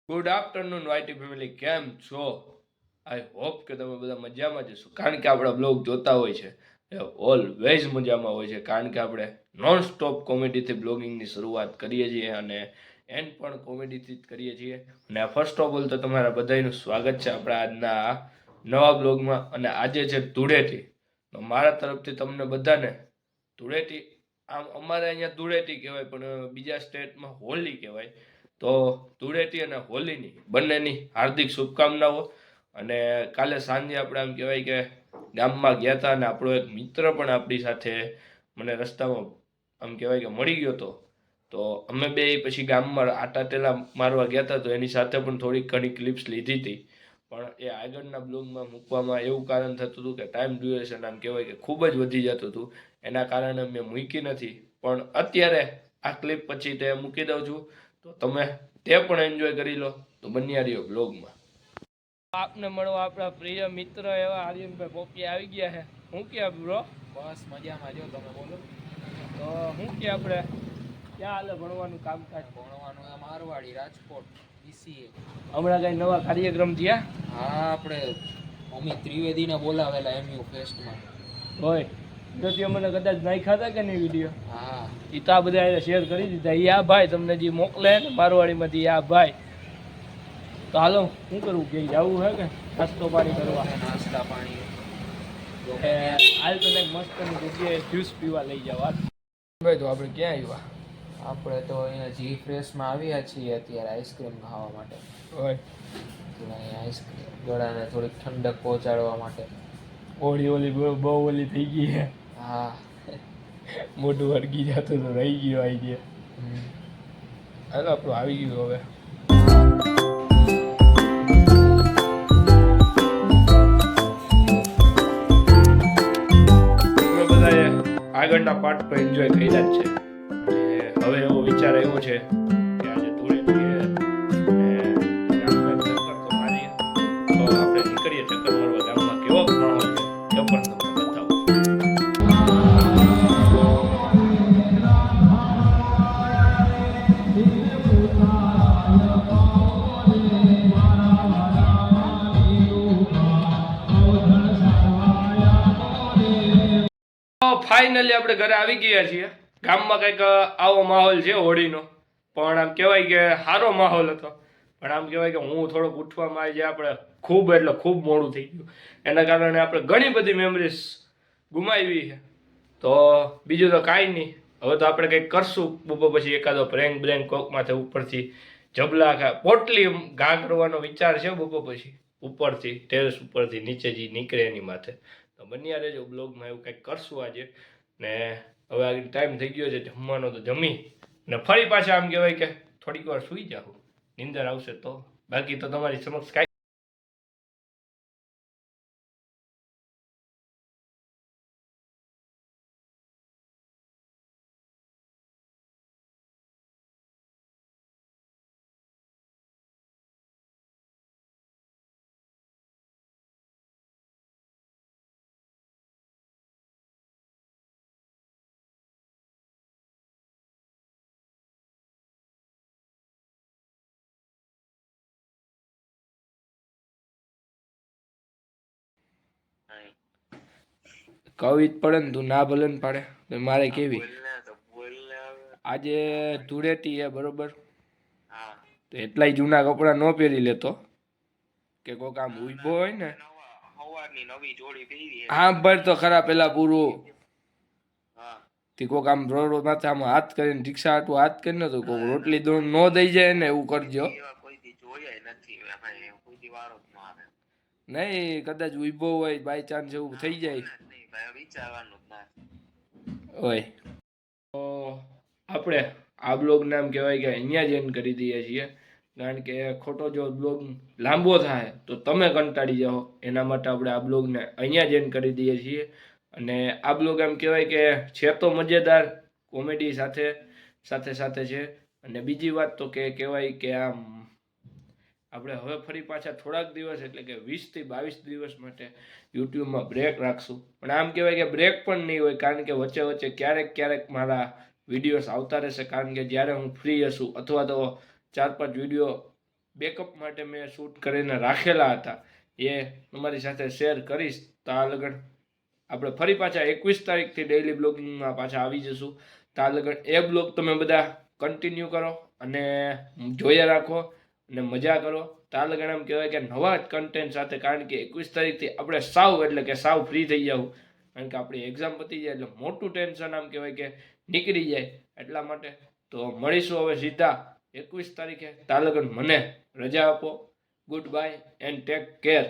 Good afternoon YT family, કેમ છો? I hope કે તમે બધા મજામાં જશો, કારણ કે આપણા બ્લોગ જોતા હોય છે એ ઓલવેઝ મજામાં હોય છે, કારણ કે આપણે નોન સ્ટોપ કોમેડીથી બ્લોગિંગની શરૂઆત કરીએ છીએ અને એન્ડ પણ કોમેડીથી જ કરીએ છીએ. અને ફર્સ્ટ ઓફ ઓલ તો તમારા બધાનું સ્વાગત છે આપણા આજના નવા બ્લોગમાં. અને આજે છે ધૂળેટી. તો મારા તરફથી તમને બધાને ધૂળેટી, આમ અમારે અહીંયા ધૂળેટી કહેવાય પણ બીજા સ્ટેટમાં હોલી કહેવાય. તો ધૂળેટી અને હોલીની બંનેની હાર્દિક શુભકામનાઓ. અને કાલે સાંજે આપણે આમ કહેવાય કે ગામમાં ગયા હતા અને આપણો એક મિત્ર પણ આપણી સાથે મને રસ્તામાં આમ કહેવાય કે મળી ગયો હતો. તો અમે બે પછી ગામમાં આટા ટેલા મારવા ગયા હતા, તો એની સાથે પણ થોડીક ઘણી ક્લિપ્સ લીધી હતી. પણ એ આગળના બ્લોગમાં મૂકવામાં એવું કારણ થતું હતું કે ટાઈમ ડ્યુરેશન આમ કહેવાય કે ખૂબ જ વધી જતું હતું. એના કારણે મેં મૂકી નથી. પણ અત્યારે આ ક્લિપ પછી તે મૂકી દઉં છું, તો તમે તે પણ એન્જોય કરી લો. તો બન્યા રહ્યો બ્લોગમાં. આપને મળવા આપણા પ્રિય મિત્ર એવા આર્યનભાઈ પોપી આવી ગયા છે. હું કે બ્રો? બસ મજામાં જો, તમે બોલો. તો હું કે આપણે ક્યાં હાલે ભણવાનું કામકાજ? ભણવાનું એમ મારવાડી રાજકોટ બીસીએ. હમણાં કઈ નવા કાર્યક્રમ થયા? હા, આપણે અમિત ત્રિવેદીને બોલાવેલા એમયુ ફેસ્ટમાં. હોય તો મને કદાચ નાખ્યા હતા કે નહીં વિડીયો? હા, એ તો આ બધા શેર કરી દીધા. એ આ ભાઈ તમને જે મોકલે ને મારવાડીમાંથી, આ ભાઈ. તો હાલો, શું કરવું કે જવું હે કે નાસ્તો પાણી કરવા? નાસ્તા પાણી હાલ તો એક મસ્ત જગ્યાએ જ્યુસ પીવા લઈ જાવ. ભાઈ તો આપણે ક્યાં આવ્યા? આપણે તો અહીંયા જી ફ્રેશમાં આવ્યા છીએ અત્યારે આઈસ્ક્રીમ ખાવા માટે. હોય અહીંયા આઈસ્ક્રીમ ગળાને થોડીક ઠંડક પહોંચાડવા માટે. ઓલી બહુ ઓલી થઈ ગઈ હે. હા, મોટું વળગી જતું તો રહી ગયો આવી ગયા. હાલો આપણું આવી ગયું હવે. આગળના પાર્ટ પર એન્જોય કર્યા જ છે. અને હવે એવો વિચાર આવ્યો છે કે આજે ધૂળેટી અને ગામમાં ચક્કર તો મારીએ, તો આપણે નીકળીએ ચક્કર મારવા. ગામમાં કેવો માહોલ છે એ પણ તમને બતાવું. ફાઇનલી આપણે ઘરે આવી ગયા છીએ. ગામમાં કંઈક આવો માહોલ છે હોળીનો, પણ આમ કહેવાય કે સારો માહોલ હતો. પણ આમ કહેવાય કે હું થોડોક ઉઠવામાં આવી જાય આપણે ખૂબ એટલે ખૂબ મોડું થઈ ગયું. એના કારણે આપણે ઘણી બધી મેમરીઝ ગુમાવી છે. તો બીજું તો કાંઈ નહીં. હવે તો આપણે કંઈક કરશું બપોર પછી, એકાદો પ્રેન્ક બ્રેન્ક કોકમાંથી ઉપરથી જબલા પોટલી ઘા કરવાનો વિચાર છે બપોર પછી, ઉપરથી ટેરેસ ઉપરથી નીચે જે નીકળે એની માથે. તો બન્યા રહેજો બ્લોગમાં, એવું કંઈક કરશું આજે. ને હવે આ ટાઈમ થઈ ગયો છે જમવાનો, તો જમી ને ફરી પાછા આમ કહેવાય કે થોડીક વાર સૂઈ જાઉં, નીંદર આવશે તો. બાકી તો તમારી સમક્ષ કાંઈ કવિ પડે ને, તું ના ભલે ને પાડે તો મારે કેવી. આજે ધૂળેટી હે બરોબર, તો એટલાય જૂના કપડાં ન પહેરી લેતો કે કોક આમ ઉભો હોય ને. હા ભર તો ખરા પેલા પૂરું થી કોક આમ રોડ માથે આમ હાથ કરીને રિક્ષા હાટું હાથ કરીને, તો કોક રોટલી દોડ ન દઈ જાય ને એવું કરજો. નહીં, કદાચ ઉભો હોય બાય ચાન્સ એવું થઈ જાય હોય તો આપણે આ બ્લોગ નામ કહેવાય કે અહીંયા જ એન્ડ કરી દઈએ છીએ. કારણ કે ખોટો જો બ્લોગ લાંબો થાય તો તમે કંટાળી જાઓ. એના માટે આપણે આ બ્લોગને અહીંયા જ એન્ડ કરી દઈએ છીએ. અને આ બ્લોગ એમ કહેવાય કે છે તો મજેદાર, કોમેડી સાથે સાથે સાથે છે. અને બીજી વાત તો કે કહેવાય કે આમ આપણે હવે ફરી પાછા થોડાક દિવસ એટલે કે 20 થી 22 દિવસ માટે યુટ્યુબમાં બ્રેક રાખશું. પણ આમ કહેવાય કે બ્રેક પણ નહીં હોય, કારણ કે વચ્ચે વચ્ચે ક્યારેક ક્યારેક મારા વિડીયોઝ આવતા રહેશે. કારણ કે જ્યારે હું ફ્રી હશું અથવા તો 4-5 વિડીયો બેકઅપ માટે મેં શૂટ કરીને રાખેલા હતા એ તમારી સાથે શેર કરીશ. તો આ લગન આપણે ફરી પાછા 21 તારીખથી ડેઇલી બ્લોગિંગમાં પાછા આવી જશું. તો આ લગન એ બ્લોગ તમે બધા કન્ટિન્યુ કરો અને જોયા રાખો અને મજા કરો. તો આ લગન એમ કહેવાય કે નવા જ કન્ટેન્ટ સાથે, કારણ કે 21 તારીખથી આપણે સાવ એટલે કે સાવ ફ્રી થઈ જાવ, કારણ કે આપણી એક્ઝામ પતી જાય એટલે મોટું ટેન્શન આમ કહેવાય કે નીકળી જાય. એટલા માટે તો મળીશું હવે સીધા 21 તારીખે. તાલગન મને રજા આપો. Good bye and take care.